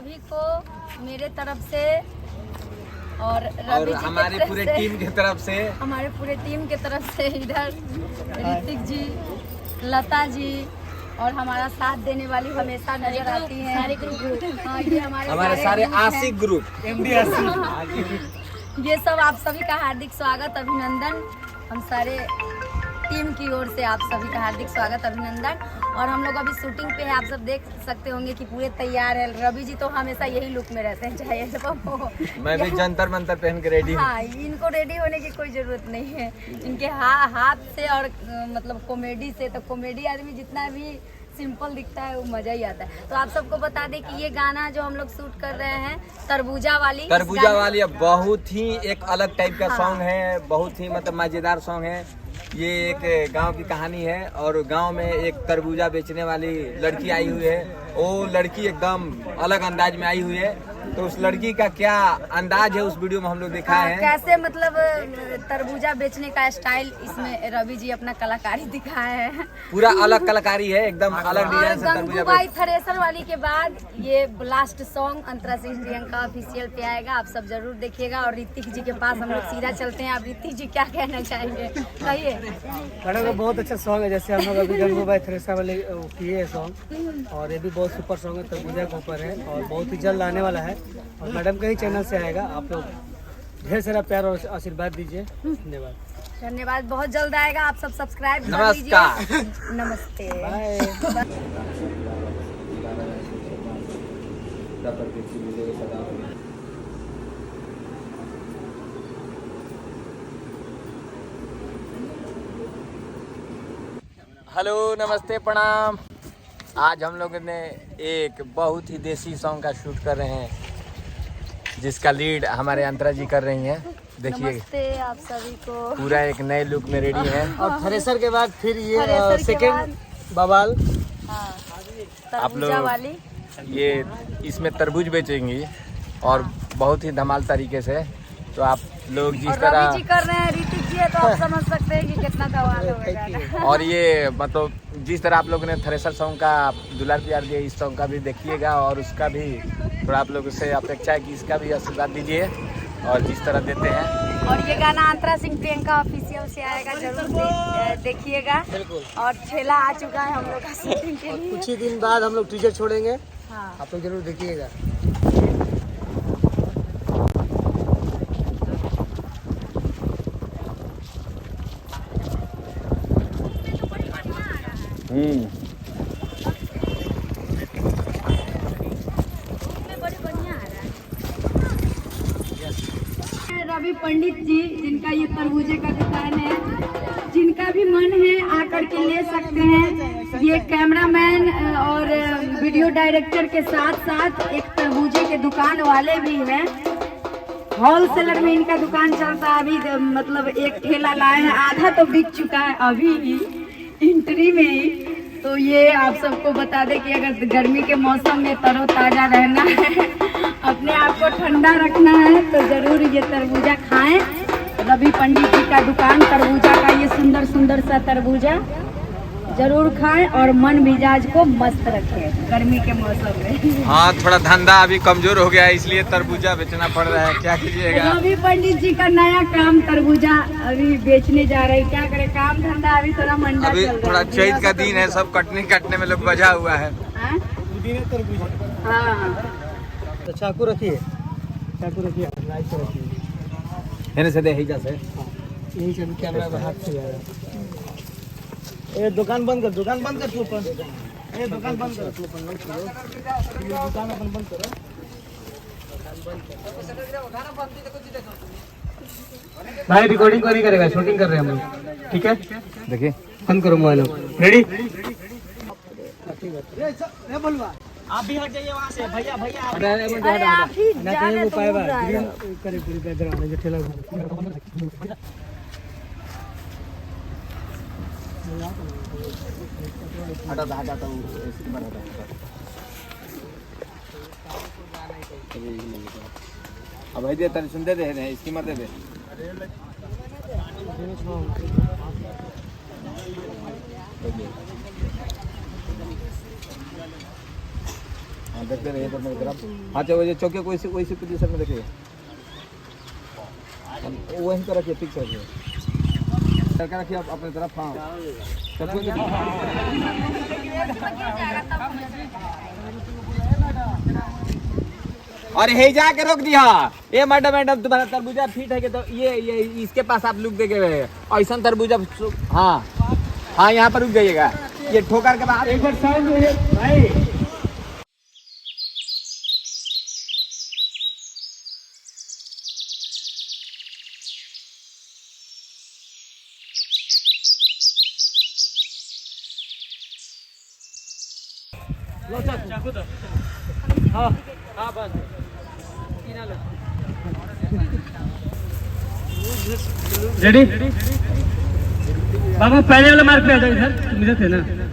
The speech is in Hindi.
सभी को मेरे तरफ से और हमारे पूरे टीम की तरफ से, हमारे पूरे टीम की तरफ से इधर ऋतिक जी, लता जी और हमारा साथ देने वाली हमेशा नजर आती हैं सारे ग्रुप। हाँ, ये हमारे सारे आशिक ग्रुप MD आशिक। ये सब आप सभी का हार्दिक स्वागत अभिनंदन। हम सारे टीम की ओर से आप सभी का हार्दिक स्वागत अभिनंदन। और हम लोग अभी शूटिंग पे है, आप सब देख सकते होंगे कि पूरे तैयार है। रवि जी तो हमेशा यही लुक में रहते हैं, चाहे जब हो। मैं भी जंतर मंतर पहन के रेडी हूँ। हाँ, इनको रेडी होने की कोई जरूरत नहीं है। इनके हाथ से और मतलब कॉमेडी से, तो कॉमेडी आदमी जितना भी सिंपल दिखता है वो मजा ही आता है। तो आप सबको बता दें कि ये गाना जो हम लोग शूट कर रहे हैं तरबूजा वाली बहुत ही एक अलग टाइप का सॉन्ग है, बहुत ही मतलब मजेदार सॉन्ग है। ये एक गांव की कहानी है और गांव में एक तरबूजा बेचने वाली लड़की आई हुई है। वो लड़की एकदम अलग अंदाज में आई हुई है, तो उस लड़की का क्या अंदाज है उस वीडियो में हम लोग दिखाए हैं। कैसे मतलब तरबूजा बेचने का स्टाइल इसमें रवि जी अपना कलाकारी दिखाए हैं। पूरा अलग कलाकारी है, एकदम अलग डिजाइन से तरबूजा गंगूबाई थ्रेसर वाली के बाद ये लास्ट सॉन्ग अंतरा सिंह प्रियंका ऑफिशियल पे आएगा, आप सब जरूर देखिएगा। और ऋतिक जी के पास हम लोग सीधा चलते हैं। आप ऋतिक जी क्या कहना चाहेंगे, कहिए। मैडम का बहुत अच्छा सॉन्ग है, जैसे हम लोग अभी गंगूबाई थ्रेसर वाले किए है सॉन्ग, और ये भी बहुत सुपर सॉन्ग है, तरबूजा के ऊपर है और बहुत ही जल्द आने वाला है और मैडम का ही चैनल से आएगा। आप लोग ढेर सारा प्यार और आशीर्वाद दीजिए। धन्यवाद। धन्यवाद, बहुत जल्द आएगा, आप सब सब्सक्राइब कर नमस्कार। लीजिए। नमस्ते। हेलो, नमस्ते, प्रणाम। आज हम लोग ने एक बहुत ही देसी सॉन्ग का शूट कर रहे हैं, जिसका लीड हमारे अंतरा जी कर रही हैं। देखिए, नमस्ते आप सभी को। पूरा एक नए लुक में रेडी है। और थ्रेसर के बाद फिर ये सेकंड बवाल आप लोग वाली ये इसमें तरबूज बेचेंगी और बहुत ही धमाल तरीके से। तो आप लोग जिस तरह रवि जी कर रहे हैं, ऋतिक जी है, तो आप समझ सकते हैं कि कितना धमाल होगा। और ये मतलब जिस तरह आप लोगों ने थ्रेसर सॉन्ग का दुलार प्यार दिया, इस सॉन्ग का भी देखिएगा और उसका भी थोड़ा आप लोगों से अपेक्षा है कि इसका भी आशीर्वाद दीजिए और जिस तरह देते हैं। और ये गाना अंतरा सिंह प्रियंका ऑफिशियल से आएगा, जरूर देखिएगा। और ठेला आ चुका है हम लोग का शूटिंग के लिए। कुछ ही दिन बाद हम लोग टीजर छोड़ेंगे, हाँ। आप लोग जरूर देखिएगा। रवि पंडित जी, जिनका ये तरबूजे का दुकान है, जिनका भी मन है आकर के ले सकते हैं। ये कैमरामैन और वीडियो डायरेक्टर के साथ साथ एक तरबूजे के दुकान वाले भी हैं। होलसेलर में इनका दुकान चलता है। अभी मतलब एक ठेला लाए हैं, आधा तो बिक चुका है अभी ही एंट्री में ही। तो ये आप सबको बता दें कि अगर गर्मी के मौसम में तरोताजा रहना है, अपने आप को ठंडा रखना है, तो जरूर ये तरबूजा खाएं। रवि पंडित जी का दुकान तरबूजा का, ये सुंदर सुंदर सा तरबूजा जरूर खाएं और मन मिजाज को मस्त रखें गर्मी के मौसम में। हाँ, थोड़ा धंधा अभी कमजोर हो गया है, इसलिए तरबूजा बेचना पड़ रहा है। क्या कीजिएगा। रवि पंडित जी का नया काम तरबूजा अभी बेचने जा रहे हैं। क्या करें, काम धंधा अभी थोड़ा मंदा अभी चल रहा है। थोड़ा चैत का दिन है, सब कटने में लोग बजा हुआ है। हाँ? हाँ, तो चाकू रखिए, चाकू रखिए, लाइट से रखिए। हेने से दे हिजा से। यही से कैमरा में हाथ से जाएगा। ये दुकान बंद कर तू अपन। ये दुकान बंद कर तू अपन। ये दुकान अपन बंद करो। भाई रिकॉर्डिंग नहीं करेगा, शूटिंग कर रहे हैं हम लोग, ठीक है। देखिए, बंद करो मोबाइल। रेडी। आप भी हट जाइए वहाँ से, भैया भैया। अरे आप ही ना जा कहीं रहे वो तो पाएगा दूर आ रहे हो। ग्रीन करे पूरी बैकग्राउंड है जो ठेला अब भाई दे तन सुन दे दे, इसकी मत दे दे। हाँ देखते रहिए तो मेरी तरफ। हाँ चलो ये चौके को इसी पोजीशन में देखिए, वहीं पर रखिए, फिक्स रखिए, करके रखिए आप अपनी तरफ। हाँ सबको और हे जाके रोक दिया। ये मैडम तुम्हारा तरबूजा फिट है कि तो ये इसके पास आप लुक देके गए ऐसा तरबूजा। हाँ हाँ यहाँ पर रुक जाइएगा, ये ठोकर के बाद एक बार साउंड भाई। हाँ हाँ बस रेडी बाबू, पहले वाला मार्क पे आ जाओ, इधर तुम इधर थे ना।